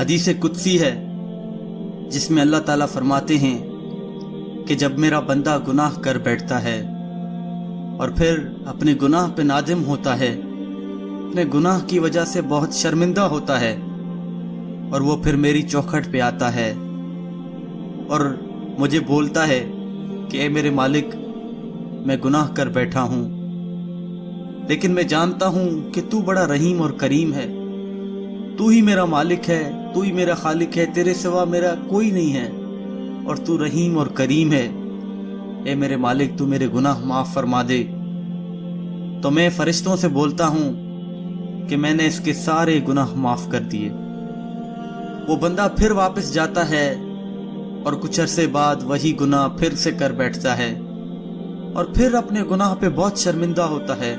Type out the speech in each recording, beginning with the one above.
حدیث قدسی ہے جس میں اللہ تعالیٰ فرماتے ہیں کہ جب میرا بندہ گناہ کر بیٹھتا ہے اور پھر اپنے گناہ پہ نادم ہوتا ہے، اپنے گناہ کی وجہ سے بہت شرمندہ ہوتا ہے، اور وہ پھر میری چوکھٹ پہ آتا ہے اور مجھے بولتا ہے کہ اے میرے مالک، میں گناہ کر بیٹھا ہوں، لیکن میں جانتا ہوں کہ تو بڑا رحیم اور کریم ہے، تو ہی میرا مالک ہے، تو ہی میرا خالق ہے، تیرے سوا میرا کوئی نہیں ہے، اور تو رحیم اور کریم ہے، اے میرے مالک تو میرے گناہ معاف فرما دے۔ تو میں فرشتوں سے بولتا ہوں کہ میں نے اس کے سارے گناہ معاف کر دیے۔ وہ بندہ پھر واپس جاتا ہے اور کچھ عرصے بعد وہی گناہ پھر سے کر بیٹھتا ہے، اور پھر اپنے گناہ پہ بہت شرمندہ ہوتا ہے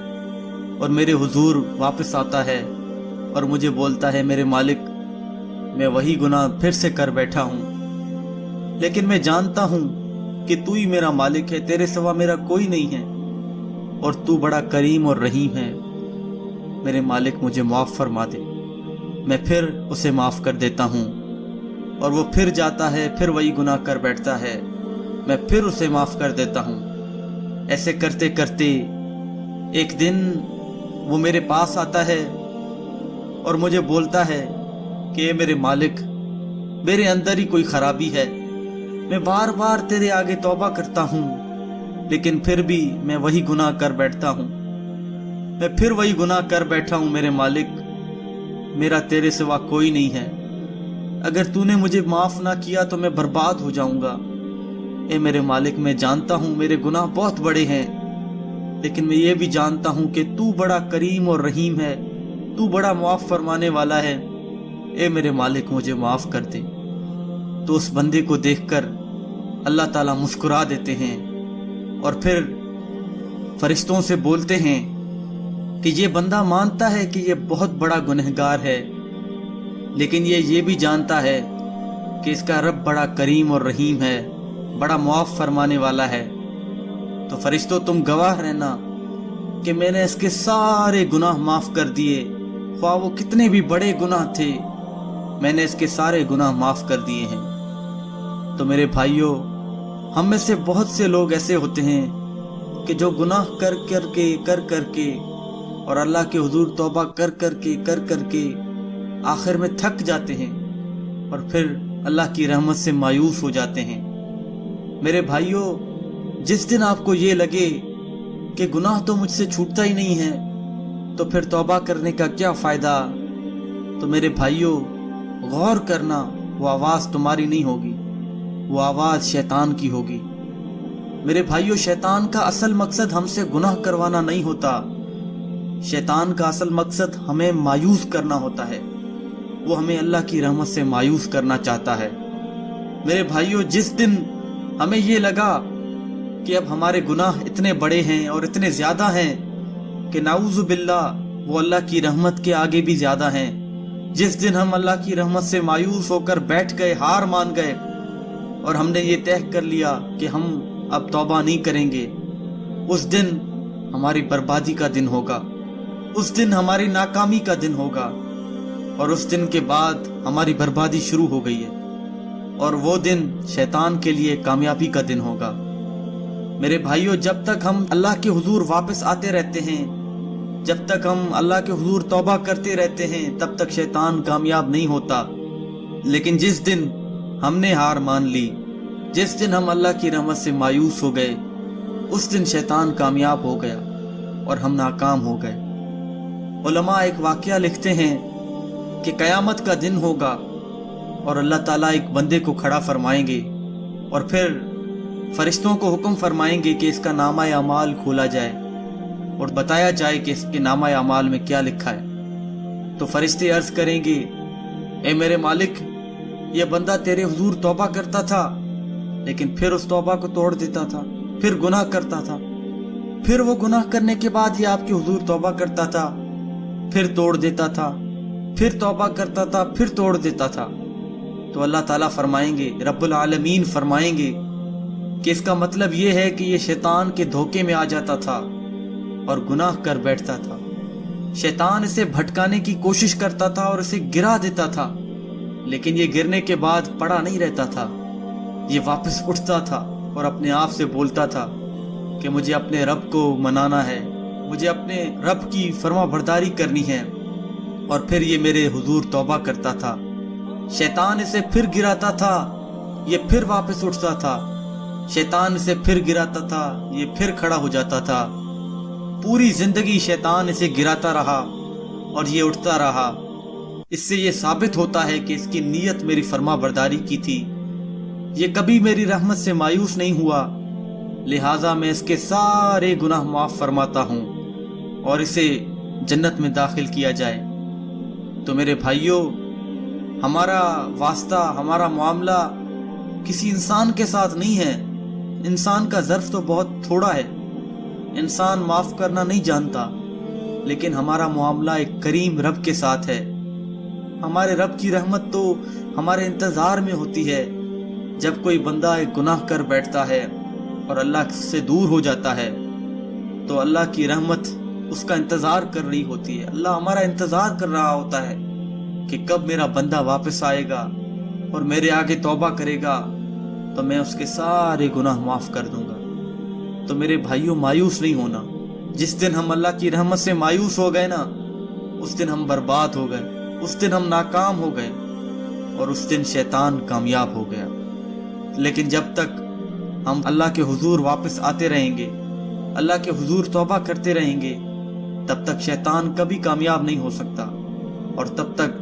اور میرے حضور واپس آتا ہے اور مجھے بولتا ہے میرے مالک، میں وہی گناہ پھر سے کر بیٹھا ہوں، لیکن میں جانتا ہوں کہ تو ہی میرا مالک ہے، تیرے سوا میرا کوئی نہیں ہے، اور تو بڑا کریم اور رحیم ہے، میرے مالک مجھے معاف فرما دے۔ میں پھر اسے معاف کر دیتا ہوں، اور وہ پھر جاتا ہے، پھر وہی گناہ کر بیٹھتا ہے، میں پھر اسے معاف کر دیتا ہوں۔ ایسے کرتے کرتے ایک دن وہ میرے پاس آتا ہے اور مجھے بولتا ہے کہ اے میرے مالک، میرے اندر ہی کوئی خرابی ہے، میں بار بار تیرے آگے توبہ کرتا ہوں، لیکن پھر بھی میں وہی گناہ کر بیٹھتا ہوں، میں پھر وہی گناہ کر بیٹھا ہوں، میرے مالک میرا تیرے سوا کوئی نہیں ہے، اگر تو نے مجھے معاف نہ کیا تو میں برباد ہو جاؤں گا۔ اے میرے مالک، میں جانتا ہوں میرے گناہ بہت بڑے ہیں، لیکن میں یہ بھی جانتا ہوں کہ تو بڑا کریم اور رحیم ہے، تو بڑا معاف فرمانے والا ہے، اے میرے مالک مجھے معاف کر دے۔ تو اس بندے کو دیکھ کر اللہ تعالیٰ مسکرا دیتے ہیں اور پھر فرشتوں سے بولتے ہیں کہ یہ بندہ مانتا ہے کہ یہ بہت بڑا گنہگار ہے، لیکن یہ بھی جانتا ہے کہ اس کا رب بڑا کریم اور رحیم ہے، بڑا معاف فرمانے والا ہے۔ تو فرشتوں تم گواہ رہنا کہ میں نے اس کے سارے گناہ معاف کر دیے، خواہ وہ کتنے بھی بڑے گناہ تھے، میں نے اس کے سارے گناہ معاف کر دیے ہیں۔ تو میرے بھائیوں، ہم میں سے بہت سے لوگ ایسے ہوتے ہیں کہ جو گناہ کر کر کے اور اللہ کے حضور توبہ کر کے آخر میں تھک جاتے ہیں اور پھر اللہ کی رحمت سے مایوس ہو جاتے ہیں۔ میرے بھائیوں، جس دن آپ کو یہ لگے کہ گناہ تو مجھ سے چھوٹتا ہی نہیں ہے، تو پھر توبہ کرنے کا کیا فائدہ؟ تو میرے بھائیوں، غور کرنا، وہ آواز تمہاری نہیں ہوگی، وہ آواز شیطان کی ہوگی۔ میرے بھائیوں، شیطان کا اصل مقصد ہم سے گناہ کروانا نہیں ہوتا، شیطان کا اصل مقصد ہمیں مایوس کرنا ہوتا ہے، وہ ہمیں اللہ کی رحمت سے مایوس کرنا چاہتا ہے۔ میرے بھائیوں، جس دن ہمیں یہ لگا کہ اب ہمارے گناہ اتنے بڑے ہیں اور اتنے زیادہ ہیں کہ نعوذ باللہ وہ اللہ کی رحمت کے آگے بھی زیادہ ہیں، جس دن ہم اللہ کی رحمت سے مایوس ہو کر بیٹھ گئے، ہار مان گئے، اور ہم نے یہ طے کر لیا کہ ہم اب توبہ نہیں کریں گے، اس دن ہماری بربادی کا دن ہوگا، اس دن ہماری ناکامی کا دن ہوگا، اور اس دن کے بعد ہماری بربادی شروع ہو گئی ہے، اور وہ دن شیطان کے لیے کامیابی کا دن ہوگا۔ میرے بھائیوں، جب تک ہم اللہ کے حضور واپس آتے رہتے ہیں، جب تک ہم اللہ کے حضور توبہ کرتے رہتے ہیں، تب تک شیطان کامیاب نہیں ہوتا، لیکن جس دن ہم نے ہار مان لی، جس دن ہم اللہ کی رحمت سے مایوس ہو گئے، اس دن شیطان کامیاب ہو گیا اور ہم ناکام ہو گئے۔ علماء ایک واقعہ لکھتے ہیں کہ قیامت کا دن ہوگا اور اللہ تعالیٰ ایک بندے کو کھڑا فرمائیں گے اور پھر فرشتوں کو حکم فرمائیں گے کہ اس کا نامہ اعمال کھولا جائے اور بتایا جائے کہ اس کے نامہ اعمال میں کیا لکھا ہے۔ تو فرشتے عرض کریں گے، اے میرے مالک، یہ بندہ تیرے حضور توبہ کرتا تھا، لیکن پھر اس توبہ کو توڑ دیتا تھا، پھر گناہ کرتا تھا، پھر وہ گناہ کرنے کے بعد یہ آپ کے حضور توبہ کرتا تھا، پھر توڑ دیتا تھا، پھر توبہ کرتا تھا، پھر توڑ دیتا تھا۔ تو اللہ تعالیٰ فرمائیں گے، رب العالمین فرمائیں گے کہ اس کا مطلب یہ ہے کہ یہ شیطان کے دھوکے میں آ جاتا تھا اور گناہ کر بیٹھتا تھا، شیطان اسے بھٹکانے کی کوشش کرتا تھا اور اسے گرا دیتا تھا، لیکن یہ گرنے کے بعد پڑا نہیں رہتا تھا، یہ واپس اٹھتا تھا اور اپنے آپ سے بولتا تھا کہ مجھے اپنے رب کو منانا ہے، مجھے اپنے رب کی فرما برداری کرنی ہے، اور پھر یہ میرے حضور توبہ کرتا تھا۔ شیطان اسے پھر گراتا تھا، یہ پھر واپس اٹھتا تھا، شیطان اسے پھر گراتا تھا، یہ پھر کھڑا ہو جاتا تھا۔ پوری زندگی شیطان اسے گراتا رہا اور یہ اٹھتا رہا۔ اس سے یہ ثابت ہوتا ہے کہ اس کی نیت میری فرما برداری کی تھی، یہ کبھی میری رحمت سے مایوس نہیں ہوا، لہٰذا میں اس کے سارے گناہ معاف فرماتا ہوں اور اسے جنت میں داخل کیا جائے۔ تو میرے بھائیوں، ہمارا واسطہ، ہمارا معاملہ کسی انسان کے ساتھ نہیں ہے۔ انسان کا ظرف تو بہت تھوڑا ہے، انسان معاف کرنا نہیں جانتا، لیکن ہمارا معاملہ ایک کریم رب کے ساتھ ہے۔ ہمارے رب کی رحمت تو ہمارے انتظار میں ہوتی ہے۔ جب کوئی بندہ ایک گناہ کر بیٹھتا ہے اور اللہ سے دور ہو جاتا ہے تو اللہ کی رحمت اس کا انتظار کر رہی ہوتی ہے۔ اللہ ہمارا انتظار کر رہا ہوتا ہے کہ کب میرا بندہ واپس آئے گا اور میرے آگے توبہ کرے گا تو میں اس کے سارے گناہ معاف کر دوں گا۔ تو میرے بھائیوں، مایوس نہیں ہونا۔ جس دن ہم اللہ کی رحمت سے مایوس ہو گئے نا، اس دن ہم برباد ہو گئے، اس دن ہم ناکام ہو گئے اور اس دن شیطان کامیاب ہو گیا۔ لیکن جب تک ہم اللہ کے حضور واپس آتے رہیں گے، اللہ کے حضور توبہ کرتے رہیں گے، تب تک شیطان کبھی کامیاب نہیں ہو سکتا، اور تب تک